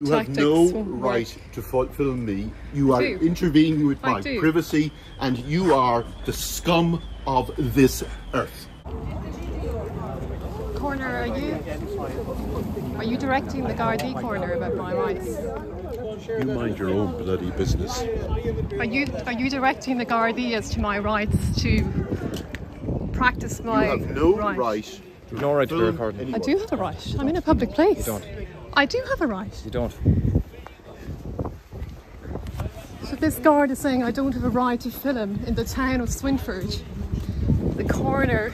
You have no right to film me. You are intervening with my privacy, and you are the scum of this earth. Coroner, are you directing the Garda coroner about my rights? You mind your own bloody business. Are you directing the Garda as to my rights to practice my You have no right. You've no right to be recording. I do have a right. I'm in a public place. You don't. I do have a right. You don't. So this guard is saying I don't have a right to film in the town of Swinford. The coroner,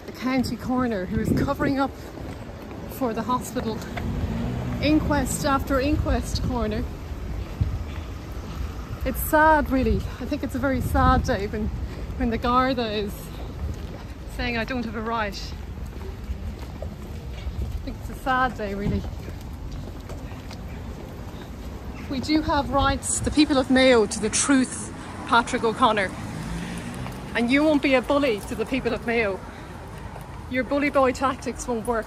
the county coroner, who is covering up for the hospital. Inquest after inquest, coroner. It's sad, really. I think it's a very sad day when the Garda is saying I don't have a right. I think it's a sad day, really. We do have rights, the people of Mayo, to the truth, Padraig O'Connor. And you won't be a bully to the people of Mayo. Your bully boy tactics won't work.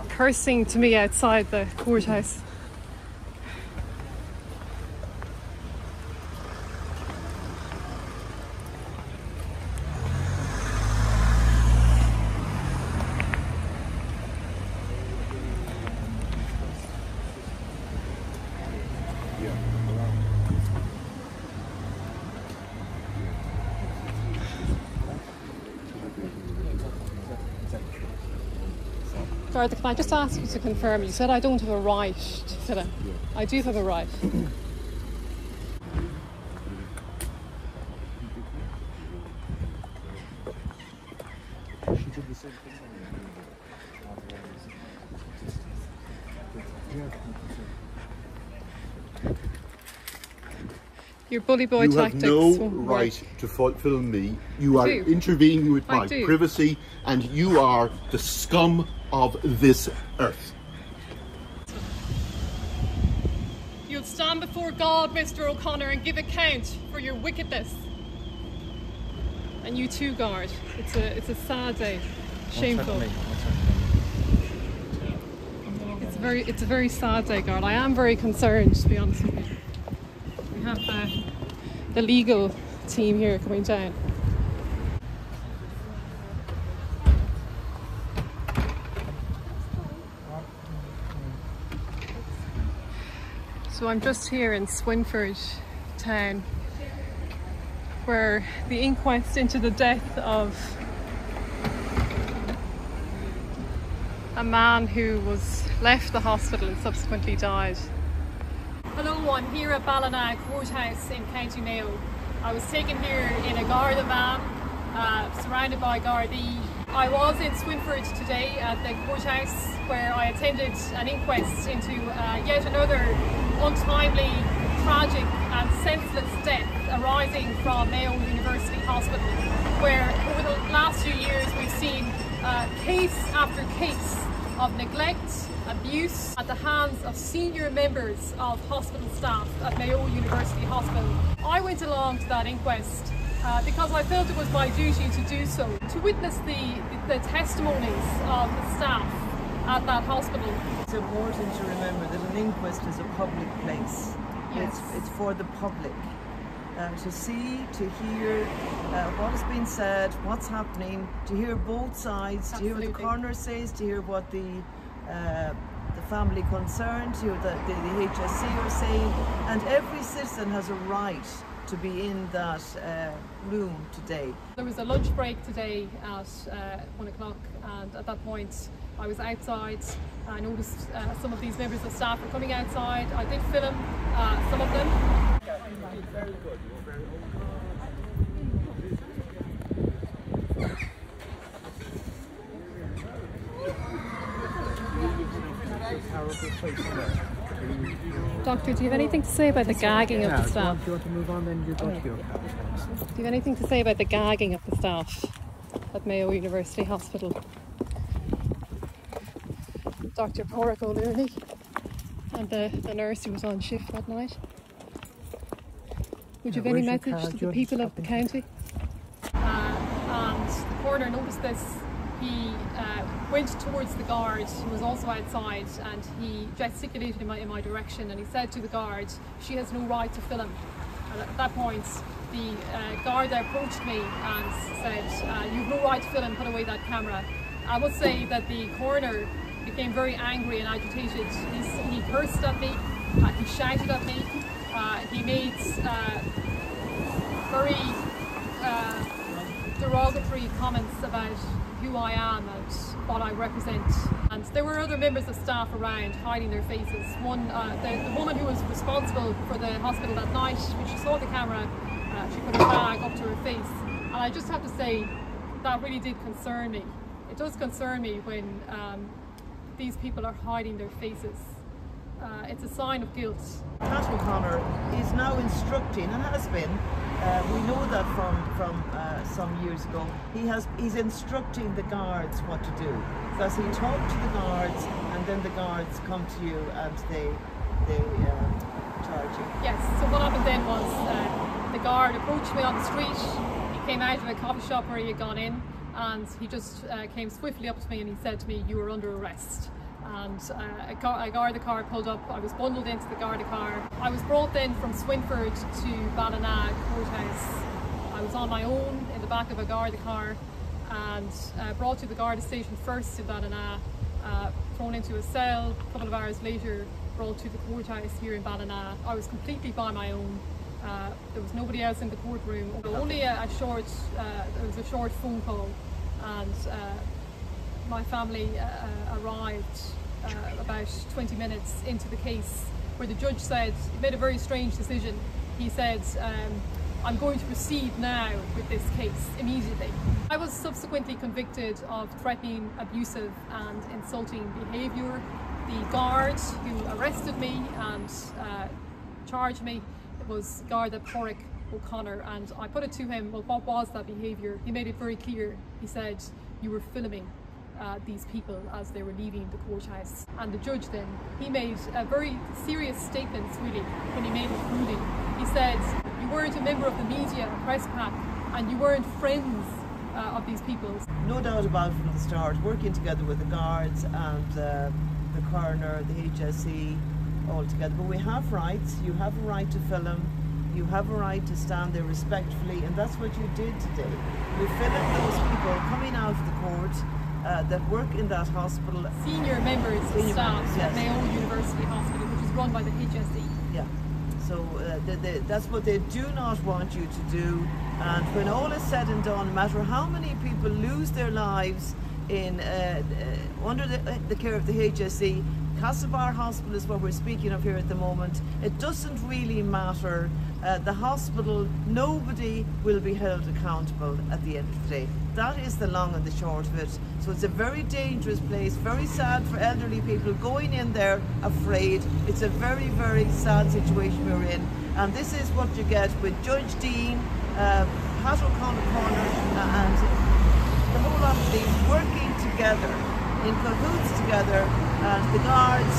Cursing to me outside the courthouse. Garda, can I just ask you to confirm? You said I don't have a right to film. I do have a right. Your bully boy tactics. You have no right to film me. You are intervening with my privacy, and you are the scum of this earth. You'll stand before God, Mr. O'Connor, and give account for your wickedness. And you too, guard. It's a sad day. Shameful. It's a very sad day, guard. I am very concerned, to be honest with you. We have the legal team here coming down. So I'm just here in Swinford town, where the inquest into the death of a man who was left the hospital and subsequently died. Hello, I'm here at Ballina Courthouse in County Mayo. I was taken here in a Garda van, surrounded by Gardaí. I was in Swinford today at the courthouse, where I attended an inquest into yet another untimely, tragic and senseless death arising from Mayo University Hospital, where over the last few years we've seen case after case of neglect, abuse at the hands of senior members of hospital staff at Mayo University Hospital. I went along to that inquest because I felt it was my duty to do so, to witness the testimonies of the staff at that hospital. It's important to remember that an inquest is a public place. Yes. It's for the public to see, to hear what has been said, what's happening, to hear both sides, to hear what the coroner says, to hear what the family concerned, to hear what the HSC are saying, and every citizen has a right to be in that room today. There was a lunch break today at 1 o'clock, and at that point I was outside. I noticed some of these members of staff were coming outside. I did film some of them. Very good. Doctor, do you have anything to say about the gagging of the staff? If you want to move on, then you go to your cabin. Do you have anything to say about the gagging of the staff at Mayo University Hospital? Dr. Padraig O'Connor and the nurse who was on shift that night. Would you have any message to the people of the county? And the coroner noticed this. He went towards the guard, who was also outside, and he gesticulated in my direction, and he said to the guard, "She has no right to film." And at that point, the guard approached me and said, "You have no right to film, put away that camera." I must say that the coroner became very angry and agitated. He cursed at me, he shouted at me, he made very derogatory comments about who I am and what I represent. And there were other members of staff around hiding their faces. One, the woman who was responsible for the hospital that night, when she saw the camera, she put her bag up to her face. And I just have to say, that really did concern me. It does concern me when these people are hiding their faces. It's a sign of guilt. Pat O'Connor is now instructing, and has been, we know that from some years ago, he's instructing the guards what to do. Because he talked to the guards, and then the guards come to you and they charge you. Yes, so what happened then was the guard approached me on the street. He came out of a coffee shop where he had gone in, and he just came swiftly up to me and he said to me, "You are under arrest." And a Garda car pulled up. I was bundled into the Garda car. I was brought then from Swinford to Ballina Courthouse. I was on my own in the back of a Garda car and brought to the Garda station first in Ballina, thrown into a cell. A couple of hours later, brought to the courthouse here in Ballina. I was completely by my own. There was nobody else in the courtroom. Only there was a short phone call, and my family arrived about 20 minutes into the case, where the judge said, he made a very strange decision. He said, "I'm going to proceed now with this case immediately." I was subsequently convicted of threatening, abusive and insulting behaviour. The guard who arrested me and charged me was Garda Padraig O'Connor, and I put it to him, well, what was that behaviour? He made it very clear. He said, "You were filming these people as they were leaving the courthouse." And the judge then, he made a very serious statements really when he made his ruling. He said, "You weren't a member of the media, press pack, and you weren't friends of these people." No doubt about it from the start, working together with the guards and the coroner, the HSE, all together. But we have rights. You have a right to film. You have a right to stand there respectfully, and that's what you did today. You filmed those people coming out of the court that work in that hospital. Senior members of staff yes. at Mayo University Hospital, which is run by the HSE. Yeah, so that's what they do not want you to do. And when all is said and done, no matter how many people lose their lives in under the care of the HSE, Castlebar Hospital is what we're speaking of here at the moment. It doesn't really matter. The hospital, nobody will be held accountable at the end of the day. That is the long and the short of it. So it's a very dangerous place, very sad for elderly people going in there afraid. It's a very, very sad situation we're in. And this is what you get with Judge Dean, Pat O'Connor and the whole lot of these working together, in cahoots together, and the guards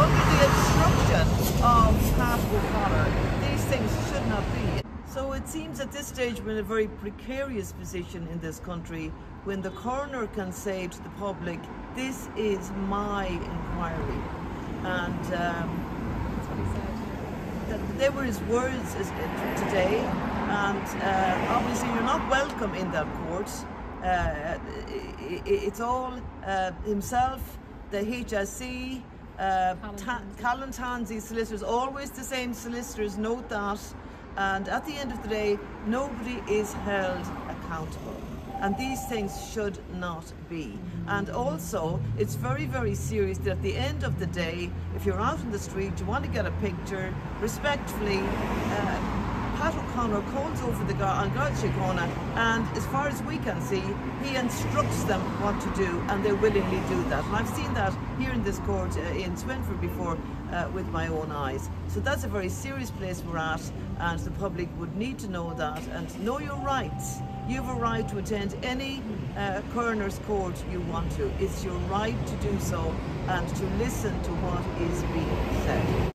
under the instruction of Pat O'Connor. These things should not be. So it seems at this stage we're in a very precarious position in this country when the coroner can say to the public, "This is my inquiry." And That's what he said. they were his words today, and obviously you're not welcome in that court. It's all himself, the HSE, Callan Tansey solicitors, always the same solicitors, note that. And at the end of the day, nobody is held accountable. And these things should not be. And also, it's very, very serious that at the end of the day, if you're out in the street, you want to get a picture, respectfully, Pat O'Connor calls over the Garda Síochána, and as far as we can see, he instructs them what to do, and they willingly do that. And I've seen that here in this court in Swinford before with my own eyes. So that's a very serious place we're at, and the public would need to know that and know your rights. You have a right to attend any coroner's court you want to. It's your right to do so and to listen to what is being said.